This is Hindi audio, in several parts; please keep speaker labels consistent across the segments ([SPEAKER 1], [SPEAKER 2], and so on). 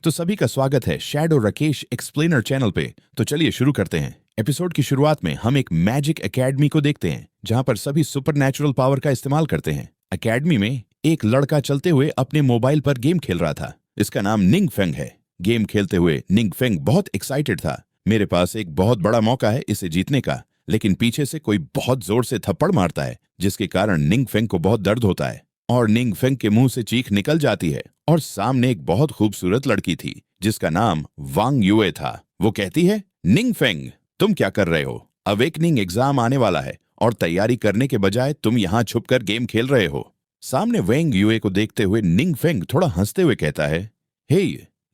[SPEAKER 1] तो सभी का स्वागत है शैडो राकेश एक्सप्लेनर चैनल पे। तो चलिए शुरू करते हैं। एपिसोड की शुरुआत में हम एक मैजिक एकेडमी को देखते हैं जहां पर सभी सुपरनैचुरल पावर का इस्तेमाल करते हैं। एकेडमी में एक लड़का चलते हुए अपने मोबाइल पर गेम खेल रहा था। इसका नाम निंग फेंग है। गेम खेलते हुए निंग फेंग बहुत एक्साइटेड था। मेरे पास एक बहुत बड़ा मौका है इसे जीतने का, लेकिन पीछे से कोई बहुत जोर से थप्पड़ मारता है जिसके कारण निंग फेंग को बहुत दर्द होता है और निंग फेंग के मुंह से चीख निकल जाती है। और सामने एक बहुत खूबसूरत लड़की थी जिसका नाम वांग युए था। वो कहती है, निंग फेंग तुम क्या कर रहे हो? अवेकनिंग एग्जाम आने वाला है और तैयारी करने के बजाय तुम यहाँ छुपकर गेम खेल रहे हो। सामने वेंग युए को देखते हुए निंग फेंग थोड़ा हंसते हुए कहता है, हे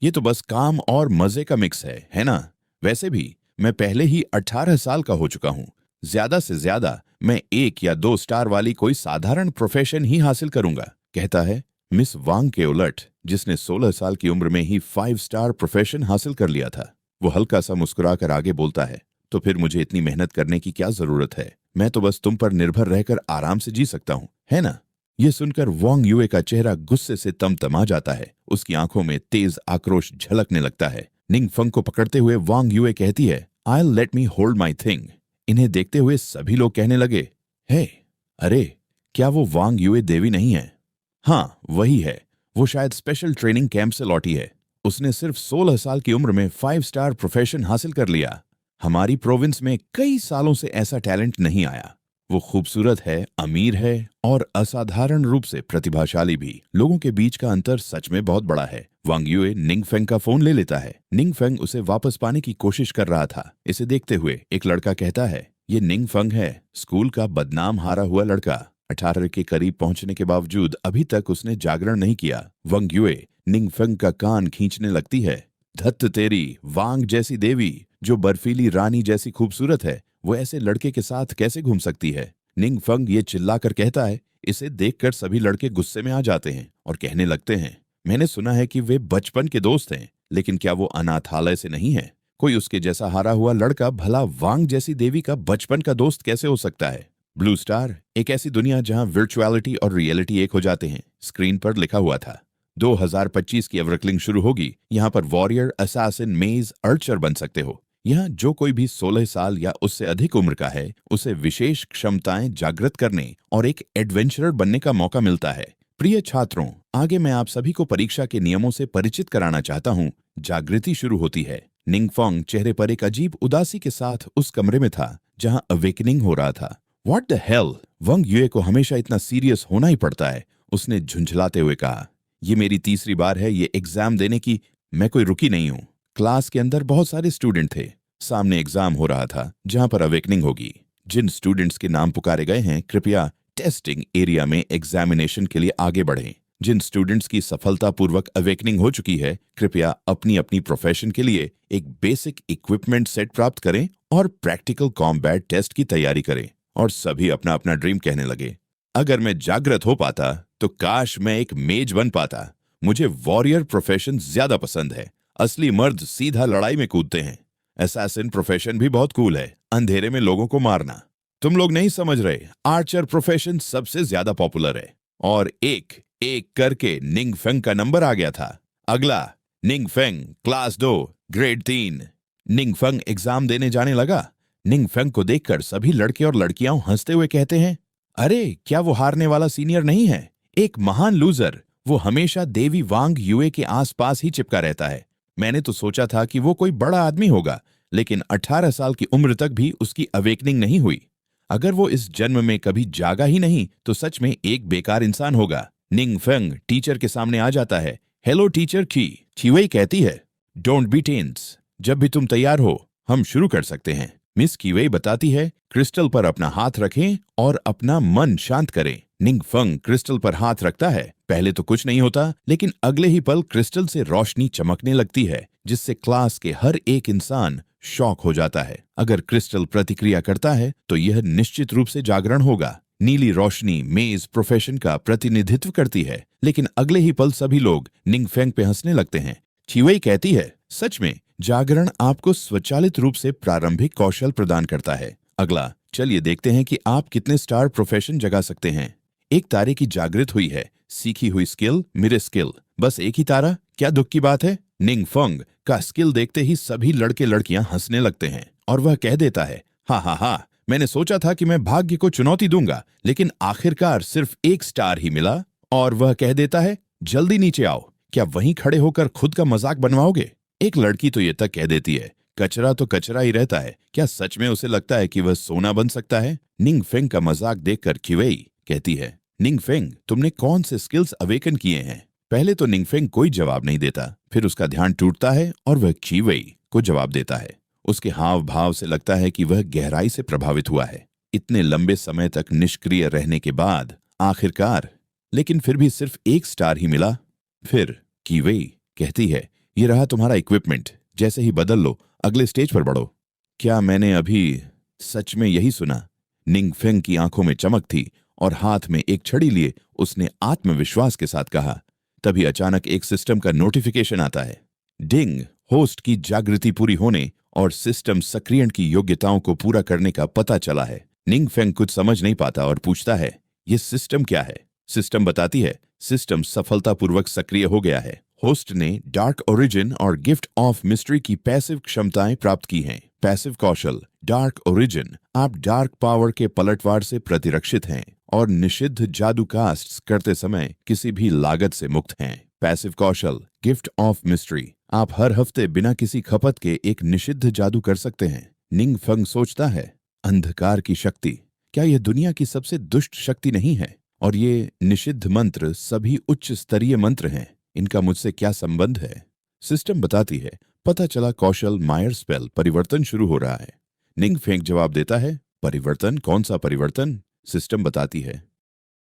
[SPEAKER 1] ये तो बस काम और मजे का मिक्स है ना? वैसे भी मैं पहले ही 18 साल का हो चुका हूँ। ज्यादा से ज्यादा मैं 1 या 2 स्टार वाली कोई साधारण प्रोफेशन ही हासिल करूंगा, कहता है। मिस वांग के उलट, जिसने 16 साल की उम्र में ही 5 स्टार प्रोफेशन हासिल कर लिया था, वो हल्का सा मुस्कुराकर आगे बोलता है, तो फिर मुझे इतनी मेहनत करने की क्या जरूरत है? मैं तो बस तुम पर निर्भर रहकर आराम से जी सकता हूँ, है ना? ये सुनकर वांग युए का चेहरा गुस्से से तमतमा जाता है। उसकी आंखों में तेज आक्रोश झलकने लगता है। निंग फेंग को पकड़ते हुए वांग युए कहती है, I'll let me hold my thing। इन्हें देखते हुए सभी लोग कहने लगे, हे अरे क्या वो वांग युए देवी नहीं है? हाँ वही है। वो शायद स्पेशल ट्रेनिंग कैंप से लौटी है। उसने सिर्फ 16 साल की उम्र में 5 स्टार प्रोफेशन हासिल कर लिया। हमारी प्रोविंस में कई सालों से ऐसा टैलेंट नहीं आया। वो खूबसूरत है, अमीर है और असाधारण रूप से प्रतिभाशाली भी। लोगों के बीच का अंतर सच में बहुत बड़ा है। वांग युए निंग फेंग का फोन ले लेता है। निंग फेंग उसे वापस पाने की कोशिश कर रहा था। इसे देखते हुए एक लड़का कहता है, ये निंग फेंग है, स्कूल का बदनाम हारा हुआ लड़का। 18 के करीब पहुंचने के बावजूद अभी तक उसने जागरण नहीं किया। वांग युए निंग फेंग का कान खींचने लगती है। धत्त तेरी, वांग जैसी देवी जो बर्फीली रानी जैसी खूबसूरत है, वो ऐसे लड़के के साथ कैसे घूम सकती है? निंग फेंग ये चिल्लाकर कहता है। इसे देखकर सभी लड़के गुस्से में आ जाते हैं और कहने लगते हैं, मैंने सुना है कि वे बचपन के दोस्त हैं, लेकिन क्या वो अनाथालय से नहीं है? कोई उसके जैसा हारा हुआ लड़का भला वांग जैसी देवी का बचपन का दोस्त कैसे हो सकता है? ब्लू स्टार, एक ऐसी दुनिया जहां वर्चुअलिटी और रियलिटी एक हो जाते हैं, स्क्रीन पर लिखा हुआ था। 2025 की अवरकलिंग शुरू होगी। यहाँ पर वॉरियर, असैसिन, मेज, अर्चर बन सकते हो। यहाँ जो कोई भी 16 साल या उससे अधिक उम्र का है, उसे विशेष क्षमताएं जागृत करने और एक एडवेंचरर बनने का मौका मिलता है। प्रिय छात्रों, आगे मैं आप सभी को परीक्षा के नियमों से परिचित कराना चाहता हूँ। जागृति शुरू होती है। निंग फेंग चेहरे पर एक अजीब उदासी के साथ उस कमरे में था जहाँ अवेकनिंग हो रहा था। What the hell? वांग युए को हमेशा इतना सीरियस होना ही पड़ता है, उसने झुंझलाते हुए कहा। ये मेरी तीसरी बार है ये एग्जाम देने की। मैं कोई रुकी नहीं हूँ। क्लास के अंदर बहुत सारे स्टूडेंट थे। सामने एग्जाम हो रहा था जहां पर अवेकनिंग होगी। जिन स्टूडेंट्स के नाम पुकारे गए हैं, कृपया टेस्टिंग एरिया में एग्जामिनेशन के लिए आगे बढ़ें। जिन स्टूडेंट्स की सफलतापूर्वक अवेकनिंग हो चुकी है, कृपया अपनी अपनी प्रोफेशन के लिए एक बेसिक इक्विपमेंट सेट प्राप्त करें और प्रैक्टिकल कॉम्बैट टेस्ट की तैयारी करें। और सभी अपना अपना ड्रीम कहने लगे। अगर मैं जागृत हो पाता तो काश मैं एक मेज बन पाता। मुझे वॉरियर प्रोफेशन ज्यादा पसंद है। असली मर्द सीधा लड़ाई में कूदते हैं। असैसिन प्रोफेशन भी बहुत कूल है, अंधेरे में लोगों को मारना। तुम लोग नहीं समझ रहे, आर्चर प्रोफेशन सबसे ज्यादा पॉपुलर है। और एक एक करके निंग फेंग का नंबर आ गया था। अगला, निंग फेंग, क्लास 2, ग्रेड 3। निंग फेंग एग्जाम देने जाने लगा। निंग फेंग को देखकर सभी लड़के और लड़कियां हंसते हुए कहते हैं, अरे क्या वो हारने वाला सीनियर नहीं है? एक महान लूजर। वो हमेशा देवी वांग युए के आसपास ही चिपका रहता है। मैंने तो सोचा था कि वो कोई बड़ा आदमी होगा, लेकिन 18 साल की उम्र तक भी उसकी अवेकनिंग नहीं हुई। अगर वो इस जन्म में कभी जागा ही नहीं तो सच में एक बेकार इंसान होगा। निंग फेंग टीचर के सामने आ जाता है। हेलो टीचर कीवेई कहती है, डोंट बी टेंस, जब भी तुम तैयार हो हम शुरू कर सकते हैं। मिस कीवेई बताती है, क्रिस्टल पर अपना हाथ रखें और अपना मन शांत करें। निंग फेंग क्रिस्टल पर हाथ रखता है। पहले तो कुछ नहीं होता, लेकिन अगले ही पल क्रिस्टल से रोशनी चमकने लगती है, जिससे क्लास के हर एक इंसान शॉक हो जाता है। अगर क्रिस्टल प्रतिक्रिया करता है तो यह निश्चित रूप से जागरण होगा। नीली रोशनी मेज प्रोफेशन का प्रतिनिधित्व करती है, लेकिन अगले ही पल सभी लोग निंग फेंग पे हंसने लगते हैं। कीवेई कहती है, सच में जागरण आपको स्वचालित रूप से प्रारंभिक कौशल प्रदान करता है। अगला, चलिए देखते हैं कि आप कितने स्टार प्रोफेशन जगा सकते हैं। एक तारे की जागृत हुई है। सीखी हुई स्किल मेरे स्किल, बस एक ही तारा, क्या दुख की बात है। निंग फेंग का स्किल देखते ही सभी लड़के लड़कियां हंसने लगते हैं और वह कह देता है, हा हा हा, मैंने सोचा था कि मैं भाग्य को चुनौती दूंगा, लेकिन आखिरकार सिर्फ एक स्टार ही मिला। और वह कह देता है, जल्दी नीचे आओ, क्या वहीं खड़े होकर खुद का मजाक बनवाओगे। एक लड़की तो ये तक कह देती है, कचरा तो कचरा ही रहता है, क्या सच में उसे लगता है कि वह सोना बन सकता है। निंग फेंग का मजाक देखकर क्वेई कहती है, निंग फेंग, तुमने कौन से स्किल्स अवेकन किए हैं। पहले तो निंग फेंग कोई जवाब नहीं देता, फिर उसका ध्यान टूटता है और वह क्वेई को जवाब देता है। उसके हाव भाव से लगता है कि वह गहराई से प्रभावित हुआ है। इतने लंबे समय तक निष्क्रिय रहने के बाद आखिरकार, लेकिन फिर भी सिर्फ एक स्टार ही मिला। फिर क्वेई कहती है, ये रहा तुम्हारा इक्विपमेंट, जैसे ही बदल लो अगले स्टेज पर बढ़ो। क्या मैंने अभी सच में यही सुना। निंग फेंग की आंखों में चमक थी और हाथ में एक छड़ी लिए उसने आत्मविश्वास के साथ कहा। तभी अचानक एक सिस्टम का नोटिफिकेशन आता है। डिंग, होस्ट की जागृति पूरी होने और सिस्टम सक्रियण की योग्यताओं को पूरा करने का पता चला है। निंग फेंग कुछ समझ नहीं पाता और पूछता है, ये सिस्टम क्या है। सिस्टम बताती है, सिस्टम सफलतापूर्वक सक्रिय हो गया है। होस्ट ने डार्क ओरिजिन और गिफ्ट ऑफ मिस्ट्री की पैसिव क्षमताएं प्राप्त की हैं। पैसिव कौशल डार्क ओरिजिन, आप डार्क पावर के पलटवार से प्रतिरक्षित हैं और निषिद्ध जादू कास्ट करते समय किसी भी लागत से मुक्त हैं। Passive Kaushal gift of mystery, आप हर हफ्ते बिना किसी खपत के एक निषिद्ध जादू कर सकते हैं। निंग फेंग सोचता है, अंधकार की शक्ति, क्या यह दुनिया की सबसे दुष्ट शक्ति नहीं है। और ये निषिद्ध मंत्र सभी उच्च स्तरीय मंत्र हैं, इनका मुझसे क्या संबंध है। सिस्टम बताती है, पता चला कौशल मायर स्पेल परिवर्तन शुरू हो रहा है। निंग फेंग जवाब देता है, परिवर्तन, कौन सा परिवर्तन। सिस्टम बताती है,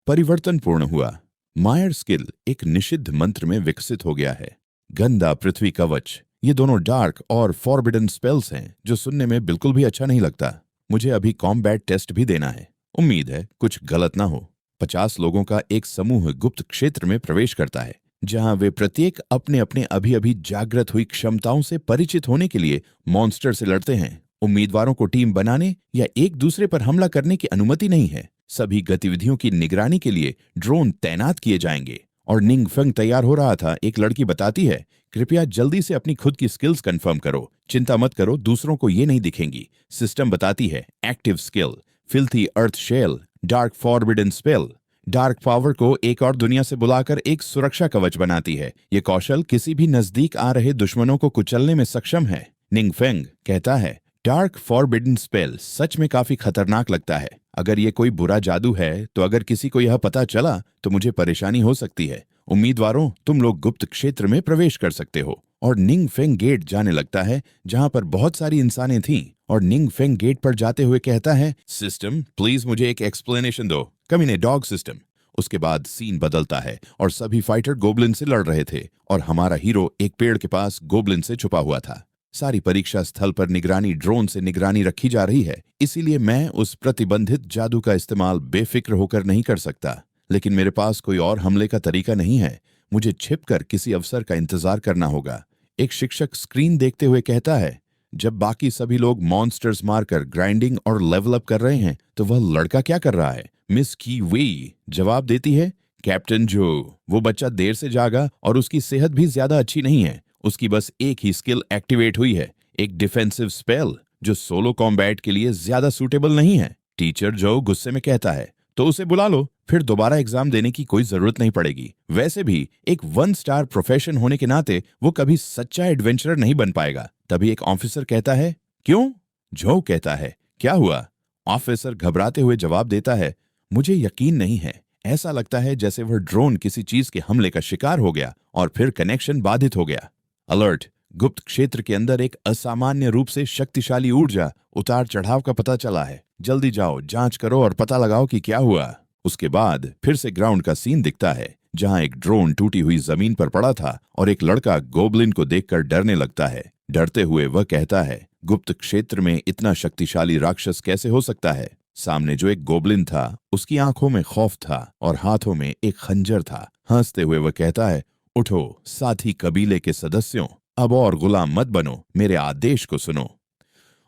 [SPEAKER 1] परिवर्तन पूर्ण हुआ, मायर स्किल एक निषिद्ध मंत्र में विकसित हो गया है। गंदा पृथ्वी कवच, ये दोनों डार्क और फॉरबिडन स्पेल्स हैं जो सुनने में बिल्कुल भी अच्छा नहीं लगता। मुझे अभी कॉम्बैट टेस्ट भी देना है, उम्मीद है कुछ गलत ना हो। 50 लोगों का एक समूह गुप्त क्षेत्र में प्रवेश करता है, जहां वे प्रत्येक अपने अपने अभी अभी जागृत हुई क्षमताओं से परिचित होने के लिए मॉन्स्टर से लड़ते हैं। उम्मीदवारों को टीम बनाने या एक दूसरे पर हमला करने की अनुमति नहीं है। सभी गतिविधियों की निगरानी के लिए ड्रोन तैनात किए जाएंगे। और निंग फेंग तैयार हो रहा था, एक लड़की बताती है, कृपया जल्दी से अपनी खुद की स्किल्स कंफर्म करो, चिंता मत करो, दूसरों को ये नहीं दिखेंगी। सिस्टम बताती है, एक्टिव स्किल फिल्थी अर्थ shell, dark forbidden spell, dark power को एक और दुनिया से बुलाकर एक सुरक्षा कवच बनाती है। ये कौशल किसी भी नजदीक आ रहे दुश्मनों को कुचलने में सक्षम है। निंग फेंग कहता है, डार्क फॉरबिडन स्पेल सच में काफी खतरनाक लगता है। अगर ये कोई बुरा जादू है तो अगर किसी को यह पता चला तो मुझे परेशानी हो सकती है। उम्मीदवारों, तुम लोग गुप्त क्षेत्र में प्रवेश कर सकते हो। और निंग फेंग गेट जाने लगता है, जहां पर बहुत सारी इंसानें थीं। और निंग फेंग गेट पर जाते हुए कहता है, सिस्टम प्लीज मुझे एक एक्सप्लेनेशन दो, कमीने डॉग सिस्टम। उसके बाद सीन बदलता है और सभी फाइटर गोब्लिन से लड़ रहे थे और हमारा हीरो एक पेड़ के पास गोब्लिन से छुपा हुआ था। सारी परीक्षा स्थल पर निगरानी ड्रोन से निगरानी रखी जा रही है, इसीलिए मैं उस प्रतिबंधित जादू का इस्तेमाल बेफिक्र होकर नहीं कर सकता। लेकिन मेरे पास कोई और हमले का तरीका नहीं है, मुझे छिपकर किसी अवसर का इंतजार करना होगा। एक शिक्षक स्क्रीन देखते हुए कहता है, जब बाकी सभी लोग मॉन्स्टर्स मारकर ग्राइंडिंग और लेवल अप कर रहे हैं तो वह लड़का क्या कर रहा है। मिस की वेई जवाब देती है, कैप्टन जो, वो बच्चा देर से जागा और उसकी सेहत भी ज्यादा अच्छी नहीं है। उसकी बस एक ही स्किल एक्टिवेट हुई है, एक डिफेंसिव स्पेल जो सोलो कॉम्बैट के लिए ज्यादा सूटेबल नहीं है। टीचर जो गुस्से में कहता है, तो उसे बुला लो, फिर दोबारा एग्जाम देने की कोई जरूरत नहीं पड़ेगी। वैसे भी एक 1 स्टार प्रोफेशन होने के नाते वो कभी सच्चा एडवेंचरर नहीं बन पाएगा। तभी एक ऑफिसर कहता है, क्यों? जो कहता है, क्या हुआ? ऑफिसर घबराते हुए जवाब देता है, मुझे यकीन नहीं है। ऐसा लगता है जैसे वह ड्रोन किसी चीज के हमले का शिकार हो गया और फिर कनेक्शन बाधित हो गया। अलर्ट, गुप्त क्षेत्र के अंदर एक असामान्य रूप से शक्तिशाली ऊर्जा उतार चढ़ाव का पता चला है। जल्दी जाओ, जांच करो और पता लगाओ कि क्या हुआ। उसके बाद फिर से ग्राउंड का सीन दिखता है, जहां एक ड्रोन टूटी हुई जमीन पर पड़ा था और एक लड़का गोब्लिन को देखकर डरने लगता है। डरते हुए वह कहता है, गुप्त क्षेत्र में इतना शक्तिशाली राक्षस कैसे हो सकता है। सामने जो एक गोब्लिन था, उसकी आंखों में खौफ था और हाथों में एक खंजर था। हंसते हुए वह कहता है, उठो साथी कबीले के सदस्यों, अब और गुलाम मत बनो, मेरे आदेश को सुनो।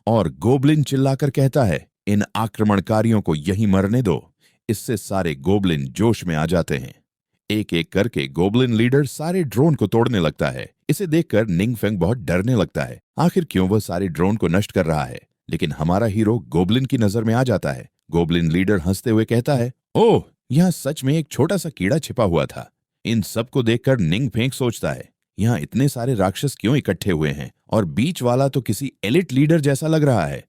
[SPEAKER 1] और गोब्लिन चिल्लाकर कहता है, इन आक्रमणकारियों को यहीं मरने दो। इससे सारे गोब्लिन जोश में आ जाते हैं। एक एक करके गोबलिन लीडर सारे ड्रोन को तोड़ने लगता है। इसे देखकर निंग फेंग बहुत डरने लगता है। आखिर क्यों वह सारे ड्रोन को नष्ट कर रहा है? लेकिन हमारा हीरो गोबलिन की नजर में आ जाता है। गोबलिन लीडर हंसते हुए कहता है, ओह, यहाँ सच में एक छोटा सा कीड़ा छिपा हुआ था। इन सब को देखकर निंग फेंग सोचता है, यहाँ इतने सारे राक्षस क्यों इकट्ठे हुए हैं और बीच वाला तो किसी एलिट लीडर जैसा लग रहा है।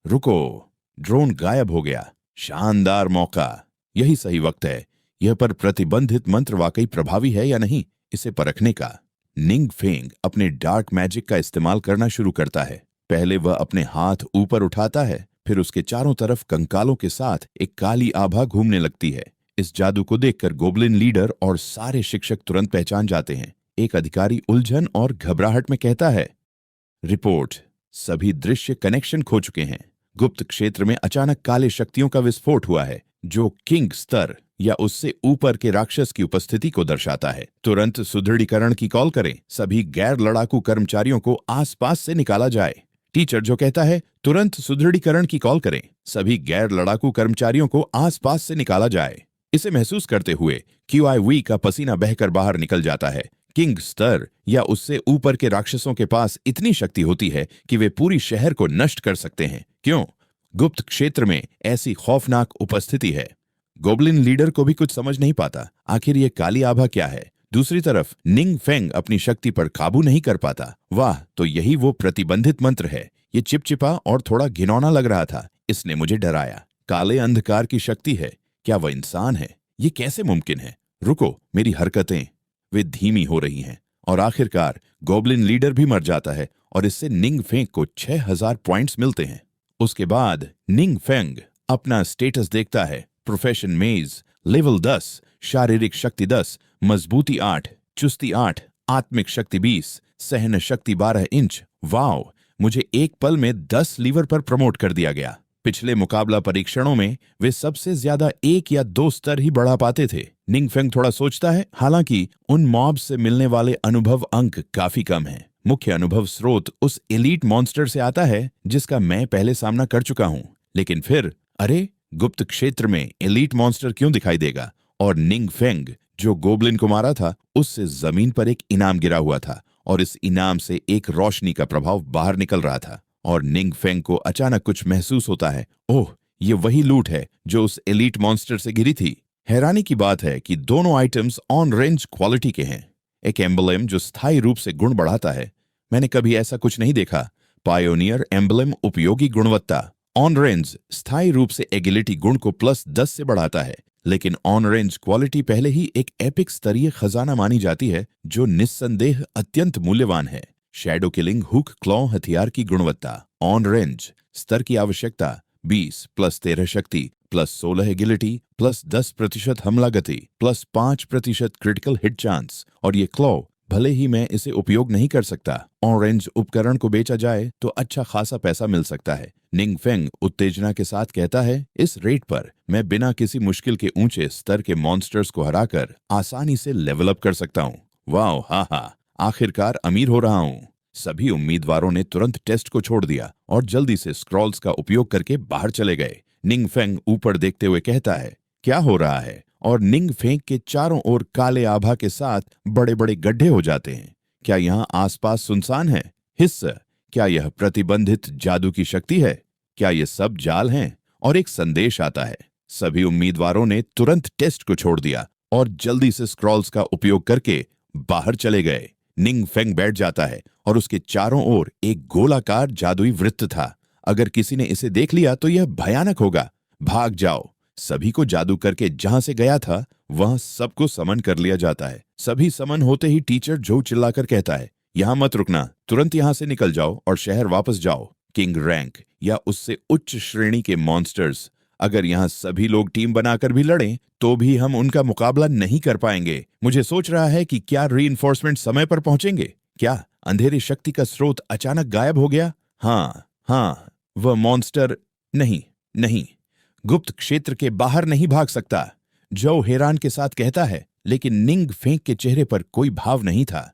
[SPEAKER 1] रुको, ड्रोन गायब हो गया। शानदार मौका, यही सही वक्त है यह पर प्रतिबंधित मंत्र वाकई प्रभावी है या नहीं इसे परखने का। निंग फेंग अपने डार्क मैजिक का इस्तेमाल करना शुरू करता है। पहले वह अपने हाथ ऊपर उठाता है, फिर उसके चारों तरफ कंकालों के साथ एक काली आभा घूमने लगती है। इस जादू को देखकर गोबलिन लीडर और सारे शिक्षक तुरंत पहचान जाते हैं। एक अधिकारी उलझन और घबराहट में कहता है, रिपोर्ट, सभी दृश्य कनेक्शन खो चुके हैं। गुप्त क्षेत्र में अचानक काले शक्तियों का विस्फोट हुआ है जो किंग स्तर या उससे ऊपर के राक्षस की उपस्थिति को दर्शाता है। तुरंत सुदृढ़ीकरण की कॉल करें। सभी गैर लड़ाकू कर्मचारियों को आसपास से निकाला जाए। टीचर जो कहता है, तुरंत सुदृढ़ीकरण की कॉल करें। सभी गैर लड़ाकू कर्मचारियों को आसपास से निकाला जाए। इसे महसूस करते हुए QIV का पसीना बहकर बाहर निकल जाता है। किंग स्तर या उससे ऊपर के राक्षसों के पास इतनी शक्ति होती है कि वे पूरी शहर को नष्ट कर सकते हैं। क्यों? गुप्त क्षेत्र में ऐसी खौफनाक उपस्थिति है। गोबलिन लीडर को भी कुछ समझ नहीं पाता, आखिर ये काली आभा क्या है। दूसरी तरफ निंग फेंग अपनी शक्ति पर काबू नहीं कर पाता। वाह, तो यही वो प्रतिबंधित मंत्र है। ये चिपचिपा और थोड़ा घिनौना लग रहा था। इसने मुझे डराया। काले अंधकार की शक्ति है। क्या वह इंसान है? ये कैसे मुमकिन है? रुको, मेरी हरकतें वे धीमी हो रही हैं और आखिरकार गोबलिन लीडर भी मर जाता है और इससे निंग फेंग को 6000 पॉइंट्स मिलते हैं। उसके बाद निंग फेंग अपना स्टेटस देखता है। प्रोफेशन मेज, लेवल 10, शारीरिक शक्ति 10, मजबूती 8, चुस्ती 8, आत्मिक शक्ति 20, सहन शक्ति 12 इंच। वाओ, मुझे एक पल में 10 लीवर पर प्रमोट कर दिया गया। पिछले मुकाबला परीक्षणों में वे सबसे ज्यादा 1 या 2 स्तर ही बढ़ा पाते थे। निंग फेंग थोड़ा सोचता है, हालांकि उन मॉब्स से मिलने वाले अनुभव अंक काफी कम हैं। मुख्य अनुभव स्रोत उस एलीट मॉन्स्टर से आता है जिसका मैं पहले सामना कर चुका हूं। लेकिन फिर, अरे, गुप्त क्षेत्र में एलीट मॉन्स्टर क्यों दिखाई देगा? और निंग फेंग जो गोबलिन को मारा था, उससे जमीन पर एक इनाम गिरा हुआ था और इस इनाम से एक रोशनी का प्रभाव बाहर निकल रहा था। और निंग फेंग को अचानक कुछ महसूस होता है। ओह, ये वही लूट है जो उस एलीट मॉन्स्टर से गिरी थी। हैरानी की बात है कि दोनों आइटम्स ऑन रेंज क्वालिटी के हैं। एक एम्बलम जो स्थायी रूप से गुण बढ़ाता है। मैंने कभी ऐसा कुछ नहीं देखा। पायोनियर एम्बलम उपयोगी गुणवत्ता। ऑन रेंज स्थायी रूप से एगिलिटी गुण को +10 से बढ़ाता है, लेकिन ऑन रेंज क्वालिटी पहले ही एक एपिक स्तरीय खजाना मानी जाती है जो निस्संदेह अत्यंत मूल्यवान है। शैडो किलिंग हुक क्लॉ हथियार की गुणवत्ता। ऑन रेंज स्तर की आवश्यकता 20 +13 शक्ति +16 एगिलिटी +10% हमला गति +5% क्रिटिकल हिट चांस। और ये क्लॉ, भले ही मैं इसे उपयोग नहीं कर सकता, ऑरेंज उपकरण को बेचा जाए तो अच्छा खासा पैसा मिल सकता है। निंग फेंग उत्तेजना के साथ कहता है, इस रेट पर मैं बिना किसी मुश्किल के ऊंचे स्तर के मॉन्स्टर्स को हराकर आसानी से लेवल अप कर सकता हूँ। वाह, हा, आखिरकार अमीर हो रहा हूँ। सभी उम्मीदवारों ने तुरंत टेस्ट को छोड़ दिया और जल्दी से स्क्रॉल्स का उपयोग करके बाहर चले गए। निंग फेंग ऊपर देखते हुए कहता है, क्या हो रहा है? और निंग फेंग के चारों ओर काले आभा के साथ बड़े बड़े गड्ढे हो जाते हैं। क्या यहाँ आसपास सुनसान है? हिस्सा, क्या यह प्रतिबंधित जादू की शक्ति है? क्या ये सब जाल हैं? और एक संदेश आता है। सभी उम्मीदवारों ने तुरंत टेस्ट को छोड़ दिया और जल्दी से स्क्रॉल्स का उपयोग करके बाहर चले गए। निंग फेंग बैठ जाता है और उसके चारों ओर एक गोलाकार जादुई वृत्त था। अगर किसी ने इसे देख लिया तो यह भयानक होगा। भाग जाओ। सभी को जादू करके जहां से गया था वहां सबको समन कर लिया जाता है। सभी समन होते ही टीचर जो चिल्लाकर कहता है, यहां मत रुकना, तुरंत यहां से निकल जाओ और शहर वापस जाओ। किंग रैंक या उससे उच्च श्रेणी के मॉन्स्टर्स, अगर यहाँ सभी लोग टीम बनाकर भी लड़ें तो भी हम उनका मुकाबला नहीं कर पाएंगे। मुझे सोच रहा है कि क्या रीइंफोर्समेंट समय पर पहुंचेंगे? क्या अंधेरी शक्ति का स्रोत अचानक गायब हो गया? हाँ, वह मॉन्स्टर नहीं, गुप्त क्षेत्र के बाहर नहीं भाग सकता। जो हैरान के साथ कहता है, लेकिन निंग फेंग के चेहरे पर कोई भाव नहीं था।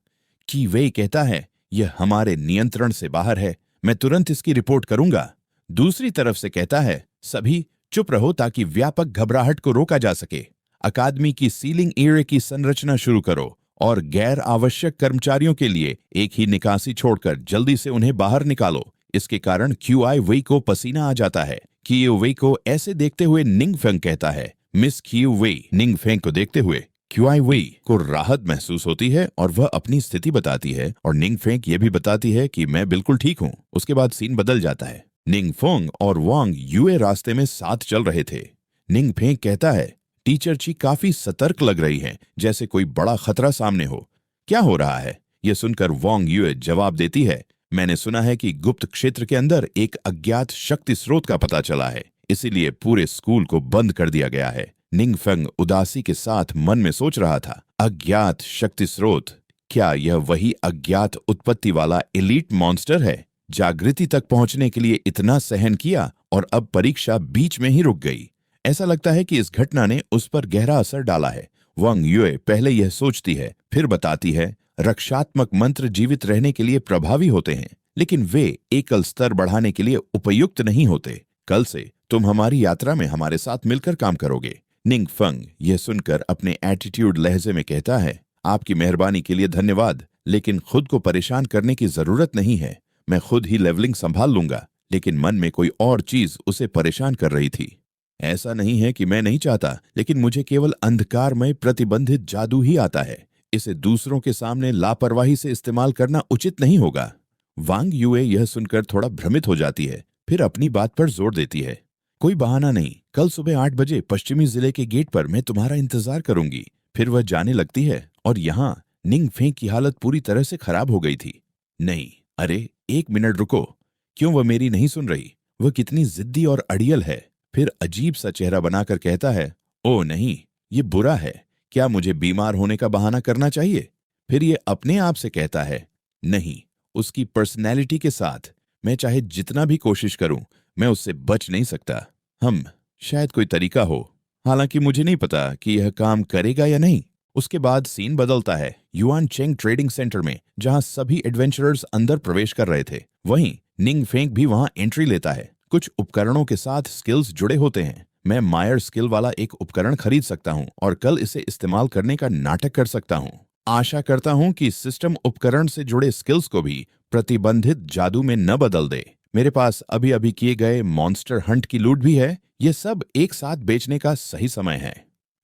[SPEAKER 1] कि वे कहता है, यह हमारे नियंत्रण से बाहर है, मैं तुरंत इसकी रिपोर्ट करूंगा। दूसरी तरफ से कहता है, सभी चुप रहो ताकि व्यापक घबराहट को रोका जा सके। अकादमी की सीलिंग एरिया की संरचना शुरू करो और गैर आवश्यक कर्मचारियों के लिए एक ही निकासी छोड़कर जल्दी से उन्हें बाहर निकालो। इसके कारण क्यूआई वेई को पसीना आ जाता है। कियो वेई को ऐसे देखते हुए निंग फेंग कहता है, मिस कियो वेई। निंग फेंग को देखते हुए क्यूआई वेई को राहत महसूस होती है और वह अपनी स्थिति बताती है और निंग फेंग ये भी बताती है कि मैं बिल्कुल ठीक हूँ। उसके बाद सीन बदल जाता है। निंग फेंग और वांग यूए रास्ते में साथ चल रहे थे। निंग फेंग कहता है, टीचर ची काफी सतर्क लग रही हैं, जैसे कोई बड़ा खतरा सामने हो। क्या हो रहा है? यह सुनकर वांग यूए जवाब देती है, मैंने सुना है कि गुप्त क्षेत्र के अंदर एक अज्ञात शक्ति स्रोत का पता चला है, इसीलिए पूरे स्कूल को बंद कर दिया गया है। निंग फेंग उदासी के साथ मन में सोच रहा था, अज्ञात शक्ति स्रोत, क्या यह वही अज्ञात उत्पत्ति वाला एलीट मॉन्स्टर है? जागृति तक पहुंचने के लिए इतना सहन किया और अब परीक्षा बीच में ही रुक गई। ऐसा लगता है कि इस घटना ने उस पर गहरा असर डाला है। वांग यूए पहले यह सोचती है, फिर बताती है, रक्षात्मक मंत्र जीवित रहने के लिए प्रभावी होते हैं, लेकिन वे एकल स्तर बढ़ाने के लिए उपयुक्त नहीं होते। कल से तुम हमारी यात्रा में हमारे साथ मिलकर काम करोगे। निंग फेंग यह सुनकर अपने एटीट्यूड लहजे में कहता है, आपकी मेहरबानी के लिए धन्यवाद, लेकिन खुद को परेशान करने की जरूरत नहीं है। मैं खुद ही लेवलिंग संभाल लूंगा। लेकिन मन में कोई और चीज उसे परेशान कर रही थी। ऐसा नहीं है कि मैं नहीं चाहता, लेकिन मुझे केवल अंधकारमय प्रतिबंधित जादू ही आता है। इसे दूसरों के सामने लापरवाही से इस्तेमाल करना उचित नहीं होगा। वांग यूए यह सुनकर थोड़ा भ्रमित हो जाती है, फिर अपनी बात पर जोर देती है, कोई बहाना नहीं, कल सुबह 8 बजे पश्चिमी जिले के गेट पर मैं तुम्हारा इंतजार करूंगी। फिर वह जाने लगती है और यहाँ निंग फेंग की हालत पूरी तरह से खराब हो गई थी। नहीं, अरे 1 मिनट रुको, क्यों वह मेरी नहीं सुन रही? वह कितनी जिद्दी और अड़ियल है। फिर अजीब सा चेहरा बनाकर कहता है, ओह नहीं, ये बुरा है। क्या मुझे बीमार होने का बहाना करना चाहिए? फिर ये अपने आप से कहता है, नहीं, उसकी पर्सनैलिटी के साथ मैं चाहे जितना भी कोशिश करूं, मैं उससे बच नहीं सकता। शायद कोई तरीका हो, हालांकि मुझे नहीं पता कि यह काम करेगा या नहीं। उसके बाद सीन बदलता है युआन चेंग ट्रेडिंग सेंटर में, जहां सभी एडवेंचरर्स अंदर प्रवेश कर रहे थे। वहीं निंग फेंग भी वहां एंट्री लेता है। कुछ उपकरणों के साथ स्किल्स जुड़े होते हैं। मैं मायर स्किल वाला एक उपकरण खरीद सकता हूं और कल इसे इस्तेमाल करने का नाटक कर सकता हूं। आशा करता हूं कि सिस्टम उपकरण से जुड़े स्किल्स को भी प्रतिबंधित जादू में न बदल दे। मेरे पास अभी अभी किए गए मॉन्स्टर हंट की लूट भी है। ये सब एक साथ बेचने का सही समय है।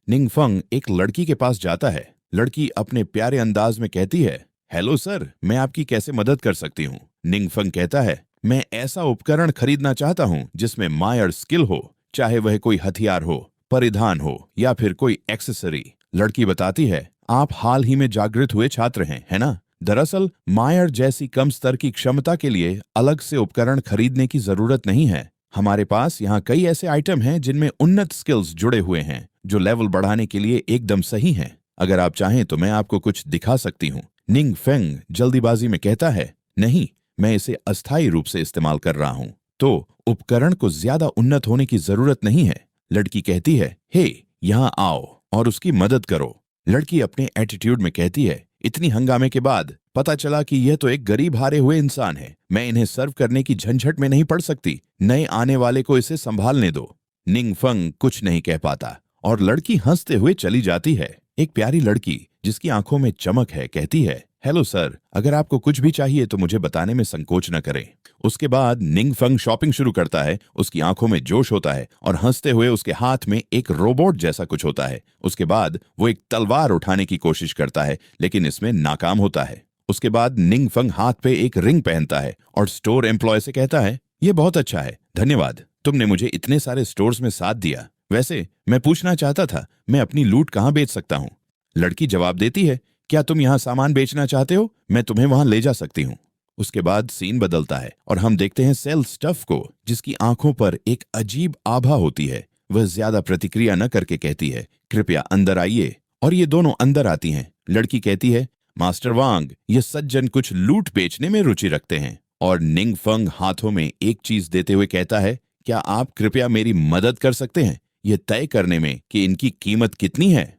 [SPEAKER 1] निंग फेंग एक लड़की के पास जाता है। लड़की अपने प्यारे अंदाज में कहती है, हेलो सर, मैं आपकी कैसे मदद कर सकती हूँ? निंग फेंग कहता है, मैं ऐसा उपकरण खरीदना चाहता हूँ जिसमें मायर स्किल हो, चाहे वह कोई हथियार हो, परिधान हो या फिर कोई एक्सेसरी। लड़की बताती है, आप हाल ही में जागृत हुए छात्र हैं, है ना? दरअसल मायर जैसी कम स्तर की क्षमता के लिए अलग से उपकरण खरीदने की जरूरत नहीं है। हमारे पास यहाँ कई ऐसे आइटम हैं जिनमें उन्नत स्किल्स जुड़े हुए हैं, जो लेवल बढ़ाने के लिए एकदम सही हैं। अगर आप चाहें तो मैं आपको कुछ दिखा सकती हूँ। निंग फेंग जल्दीबाजी में कहता है, नहीं, मैं इसे अस्थायी रूप से इस्तेमाल कर रहा हूँ, तो उपकरण को ज्यादा उन्नत होने की जरूरत नहीं है। लड़की कहती है, हे, यहाँ आओ और उसकी मदद करो। लड़की अपने एटीट्यूड में कहती है, इतनी हंगामे के बाद पता चला कि यह तो एक गरीब हारे हुए इंसान है। मैं इन्हें सर्व करने की झंझट में नहीं पड़ सकती। नए आने वाले को इसे संभालने दो। निंग फेंग कुछ नहीं कह पाता और लड़की हंसते हुए चली जाती है। एक प्यारी लड़की जिसकी आंखों में चमक है कहती है, हेलो सर, अगर आपको कुछ भी चाहिए तो मुझे बताने में संकोच न करें। उसके बाद निंग फेंग शॉपिंग शुरू करता है। उसकी आंखों में जोश होता है और हंसते हुए उसके हाथ में एक रोबोट जैसा कुछ होता है। उसके बाद वो एक तलवार उठाने की कोशिश करता है, लेकिन इसमें नाकाम होता है। उसके बाद निंग फेंग हाथ पे एक रिंग पहनता है और स्टोर एम्प्लॉय से कहता है, ये बहुत अच्छा है, धन्यवाद, तुमने मुझे इतने सारे स्टोर्स में साथ दिया। वैसे मैं पूछना चाहता था, मैं अपनी लूट कहाँ बेच सकता हूँ? लड़की जवाब देती है, क्या तुम यहाँ सामान बेचना चाहते हो? मैं तुम्हें वहां ले जा सकती हूँ। उसके बाद सीन बदलता है और हम देखते हैं सेल स्टफ को, जिसकी आंखों पर एक अजीब आभा होती है। वह ज्यादा प्रतिक्रिया न करके कहती है, कृपया अंदर आइए, और ये दोनों अंदर आती हैं। लड़की कहती है, मास्टर वांग, ये सज्जन कुछ लूट बेचने में रुचि रखते हैं। और निंग फेंग हाथों में एक चीज देते हुए कहता है, क्या आप कृपया मेरी मदद कर सकते हैं यह तय करने में कि इनकी कीमत कितनी है?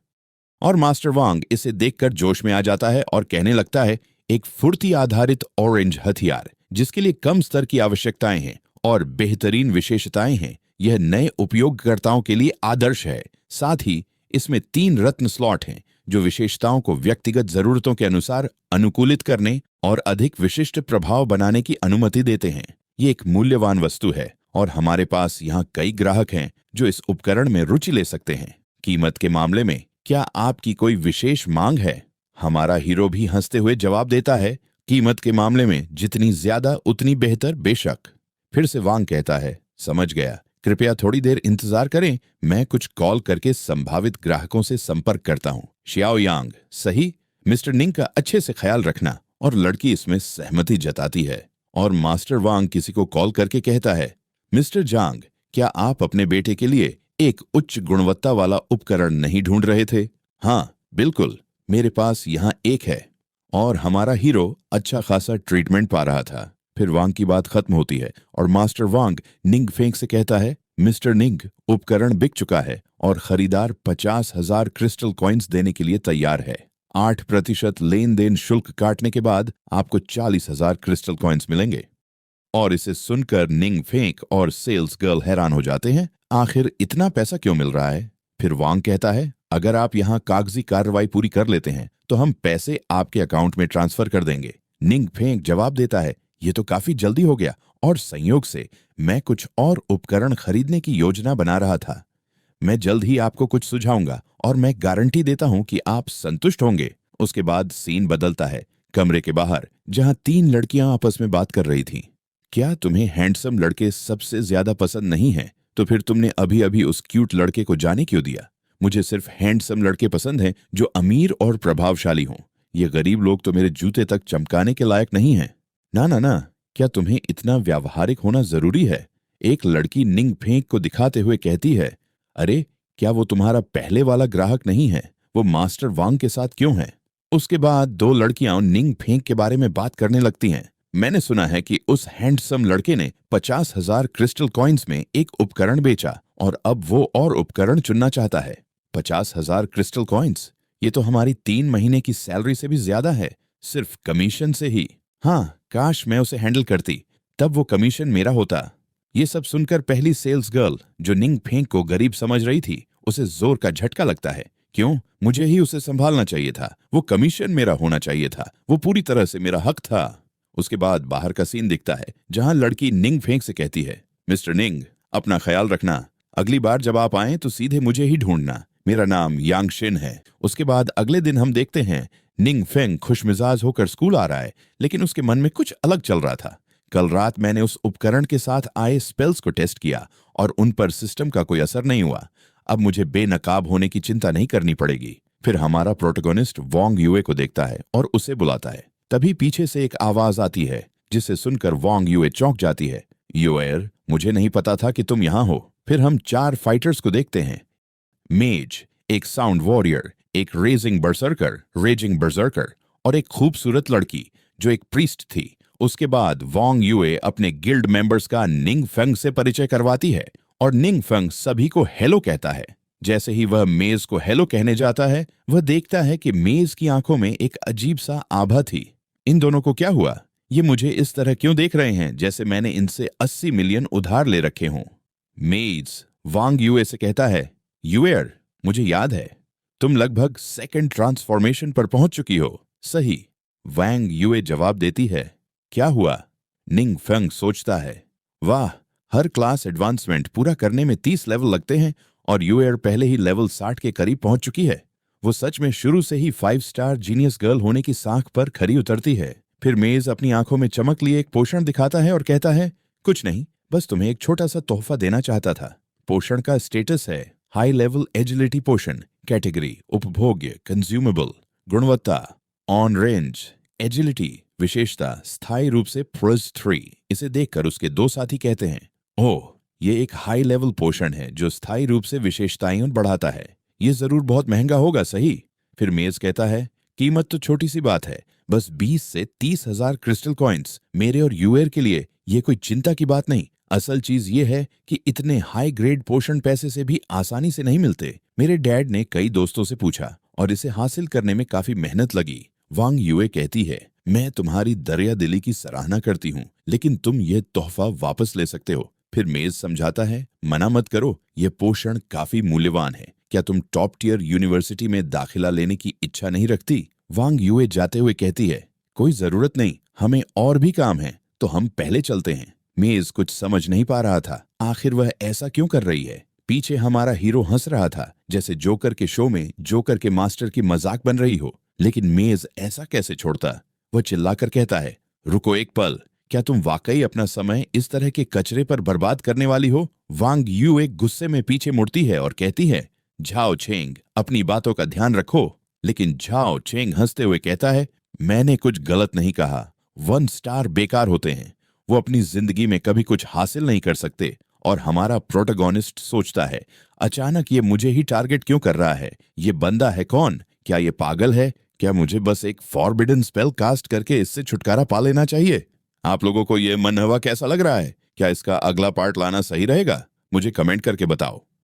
[SPEAKER 1] और मास्टर वांग इसे देखकर जोश में आ जाता है और कहने लगता है, एक फुर्ती आधारित ऑरेंज हथियार जिसके लिए कम स्तर की आवश्यकताएं हैं और बेहतरीन विशेषताएं हैं। यह नए उपयोगकर्ताओं के लिए आदर्श है। साथ ही इसमें 3 रत्न स्लॉट हैं जो विशेषताओं को व्यक्तिगत जरूरतों के अनुसार अनुकूलित करने और अधिक विशिष्ट प्रभाव बनाने की अनुमति देते हैं। ये एक मूल्यवान वस्तु है और हमारे पास यहाँ कई ग्राहक हैं जो इस उपकरण में रुचि ले सकते हैं। कीमत के मामले में क्या आपकी कोई विशेष मांग है? हमारा हीरो भी हंसते हुए जवाब देता है, कीमत के मामले में जितनी ज्यादा उतनी बेहतर, बेशक। फिर से वांग कहता है, समझ गया, कृपया थोड़ी देर इंतजार करें, मैं कुछ कॉल करके संभावित ग्राहकों से संपर्क करता हूं। शियाओ यांग, सही, मिस्टर निंग का अच्छे से ख्याल रखना। और लड़की इसमें सहमति जताती है और मास्टर वांग किसी को कॉल करके कहता है, मिस्टर जांग, क्या आप अपने बेटे के लिए एक उच्च गुणवत्ता वाला उपकरण नहीं ढूंढ रहे थे? हाँ बिल्कुल, मेरे पास यहाँ एक है। और हमारा हीरो अच्छा खासा ट्रीटमेंट पा रहा था। फिर वांग की बात खत्म होती है और मास्टर वांग निंग फेंग से कहता है, मिस्टर निंग, उपकरण बिक चुका है और खरीदार 50,000 क्रिस्टल कॉइन्स देने के लिए तैयार है। 8% लेन देन शुल्क काटने के बाद आपको 40,000 क्रिस्टल कॉइन्स मिलेंगे। और इसे सुनकर निंग फेंग और सेल्स गर्ल हैरान हो जाते हैं, आखिर इतना पैसा क्यों मिल रहा है? फिर वांग कहता है, अगर आप यहाँ कागजी कार्रवाई पूरी कर लेते हैं तो हम पैसे आपके अकाउंट में ट्रांसफर कर देंगे। निंग फेंग जवाब देता है, ये तो काफी जल्दी हो गया और संयोग से मैं कुछ और उपकरण खरीदने की योजना बना रहा था। मैं जल्द ही आपको कुछ सुझाऊंगा और मैं गारंटी देता हूं कि आप संतुष्ट होंगे। उसके बाद सीन बदलता है कमरे के बाहर, जहां 3 लड़कियां आपस में बात कर रही थीं। क्या तुम्हें हैंडसम लड़के सबसे ज्यादा पसंद नहीं हैं? तो फिर तुमने अभी अभी उस क्यूट लड़के को जाने क्यों दिया? मुझे सिर्फ हैंडसम लड़के पसंद हैं जो अमीर और प्रभावशाली हों। ये गरीब लोग तो मेरे जूते तक चमकाने के लायक नहीं हैं। ना ना ना, क्या तुम्हें इतना व्यावहारिक होना जरूरी है? एक लड़की निंग फेंग को दिखाते हुए कहती है, अरे क्या वो तुम्हारा पहले वाला ग्राहक नहीं है? वो मास्टर वांग के साथ क्यों है? उसके बाद 2 लड़कियां निंग फेंग के बारे में बात करने लगती हैं। मैंने सुना है कि उस हैंडसम लड़के ने 50,000 क्रिस्टल कॉइन्स में एक उपकरण बेचा और अब वो और उपकरण चुनना चाहता है। 50,000 क्रिस्टल कॉइन्स, ये तो हमारी 3 महीने की सैलरी से भी ज्यादा है, सिर्फ कमीशन से ही। हाँ, काश मैं उसे हैंडल करती, तब वो कमीशन मेरा होता। ये सब सुनकर पहली सेल्स गर्ल, जो निंग फेंग को गरीब समझ रही थी, उसे जोर का झटका लगता है। क्यों? मुझे ही उसे संभालना चाहिए था, वो कमीशन मेरा होना चाहिए था, वो पूरी तरह से मेरा हक था। उसके बाद बाहर का सीन दिखता है जहां लड़की निंग फेंग से कहती है, मिस्टर निंग, अपना ख्याल रखना, अगली बार जब आप आएं तो सीधे मुझे ही ढूंढना, मेरा नाम यांग शिन है। उसके बाद अगले दिन हम देखते हैं निंग फेंग खुशमिजाज होकर स्कूल आ रहा है, लेकिन उसके मन में कुछ अलग चल रहा था। कल रात मैंने उस उपकरण के साथ आए स्पेल्स को टेस्ट किया और उन पर सिस्टम का कोई असर नहीं हुआ। अब मुझे बेनकाब होने की चिंता नहीं करनी पड़ेगी। फिर हमारा प्रोटोगोनिस्ट वांग युए को देखता है और उसे बुलाता है। तभी पीछे से एक आवाज आती है जिसे सुनकर वांग युए चौंक जाती है। युएर, मुझे नहीं पता था कि तुम यहाँ हो। फिर हम 4 फाइटर्स को देखते हैं। मेज, एक साउंड वॉरियर, एक रेजिंग बर्जर्कर और एक खूबसूरत लड़की जो एक प्रीस्ट थी। उसके बाद वांग युए अपने गिल्ड मेंबर्स का निंग फेंग से परिचय करवाती है और निंग फेंग सभी को हेलो कहता है। जैसे ही वह मेज को हेलो कहने जाता है, वह देखता है कि मेज की आंखों में एक अजीब सा आभा थी। इन दोनों को क्या हुआ? ये मुझे इस तरह क्यों देख रहे हैं जैसे मैंने इनसे 80 मिलियन उधार ले रखे हों? मेज वांग युए से कहता है, युएर, मुझे याद है, तुम लगभग सेकंड ट्रांसफॉर्मेशन पर पहुंच चुकी हो, सही? वांग युए जवाब देती है, क्या हुआ? निंग फेंग सोचता है, वाह, हर क्लास एडवांसमेंट पूरा करने में 30 लेवल लगते हैं और युएर पहले ही लेवल 60 के करीब पहुंच चुकी है। वो सच में शुरू से ही 5 स्टार जीनियस गर्ल होने की साख पर खरी उतरती है। फिर मेज अपनी आंखों में चमक लिए एक पोषण दिखाता है और कहता है, कुछ नहीं, बस तुम्हें एक छोटा सा तोहफा देना चाहता था। पोषण का स्टेटस है हाई लेवल एजिलिटी पोषण, कैटेगरी उपभोग्य कंज्यूमेबल, गुणवत्ता ऑन रेंज, एजिलिटी विशेषता स्थायी रूप से प्लस 3। इसे देखकर उसके 2 साथी कहते हैं, ओह, ये एक हाई लेवल पोषण है जो स्थायी रूप से विशेषताएं बढ़ाता है। ये जरूर बहुत महंगा होगा, सही? फिर मेज कहता है, कीमत तो छोटी सी बात है, बस 20 से 30,000 क्रिस्टल कॉइन्स। मेरे और युएर के लिए ये कोई चिंता की बात नहीं। असल चीज ये है कि इतने हाई ग्रेड पोषण पैसे से भी आसानी से नहीं मिलते। मेरे डैड ने कई दोस्तों से पूछा और इसे हासिल करने में काफी मेहनत लगी। वांग युए कहती है, मैं तुम्हारी दरिया दिली की सराहना करती हूँ, लेकिन तुम ये तोहफा वापस ले सकते हो। फिर मेज समझाता है, मना मत करो, यह पोषण काफी मूल्यवान है, क्या तुम टॉप टियर यूनिवर्सिटी में दाखिला लेने की इच्छा नहीं रखती? वांग यूए जाते हुए कहती है, कोई जरूरत नहीं, हमें और भी काम है, तो हम पहले चलते हैं। मेज कुछ समझ नहीं पा रहा था, आखिर वह ऐसा क्यों कर रही है। पीछे हमारा हीरो हंस रहा था, जैसे जोकर के शो में जोकर के मास्टर की मजाक बन रही हो। लेकिन मेज ऐसा कैसे छोड़ता? वह चिल्लाकर कहता है, रुको एक पल, क्या तुम वाकई अपना समय इस तरह के कचरे पर बर्बाद करने वाली हो? वांग यू एक गुस्से में पीछे मुड़ती है और कहती है, झाओ छेंग, अपनी बातों का ध्यान रखो। लेकिन झाओ छेंग हंसते हुए कहता है, मैंने कुछ गलत नहीं कहा। 1 स्टार बेकार होते हैं, वो अपनी जिंदगी में कभी कुछ हासिल नहीं कर सकते। और हमारा प्रोटोगोनिस्ट सोचता है, अचानक ये मुझे ही टारगेट क्यों कर रहा है? ये बंदा है कौन? क्या ये पागल है? क्या मुझे बस एक फॉरबिडन स्पेल कास्ट करके इससे छुटकारा पा लेना चाहिए? आप लोगों को ये मनहवा कैसा लग रहा है? क्या इसका अगला पार्ट लाना सही रहेगा? मुझे कमेंट करके बताओ।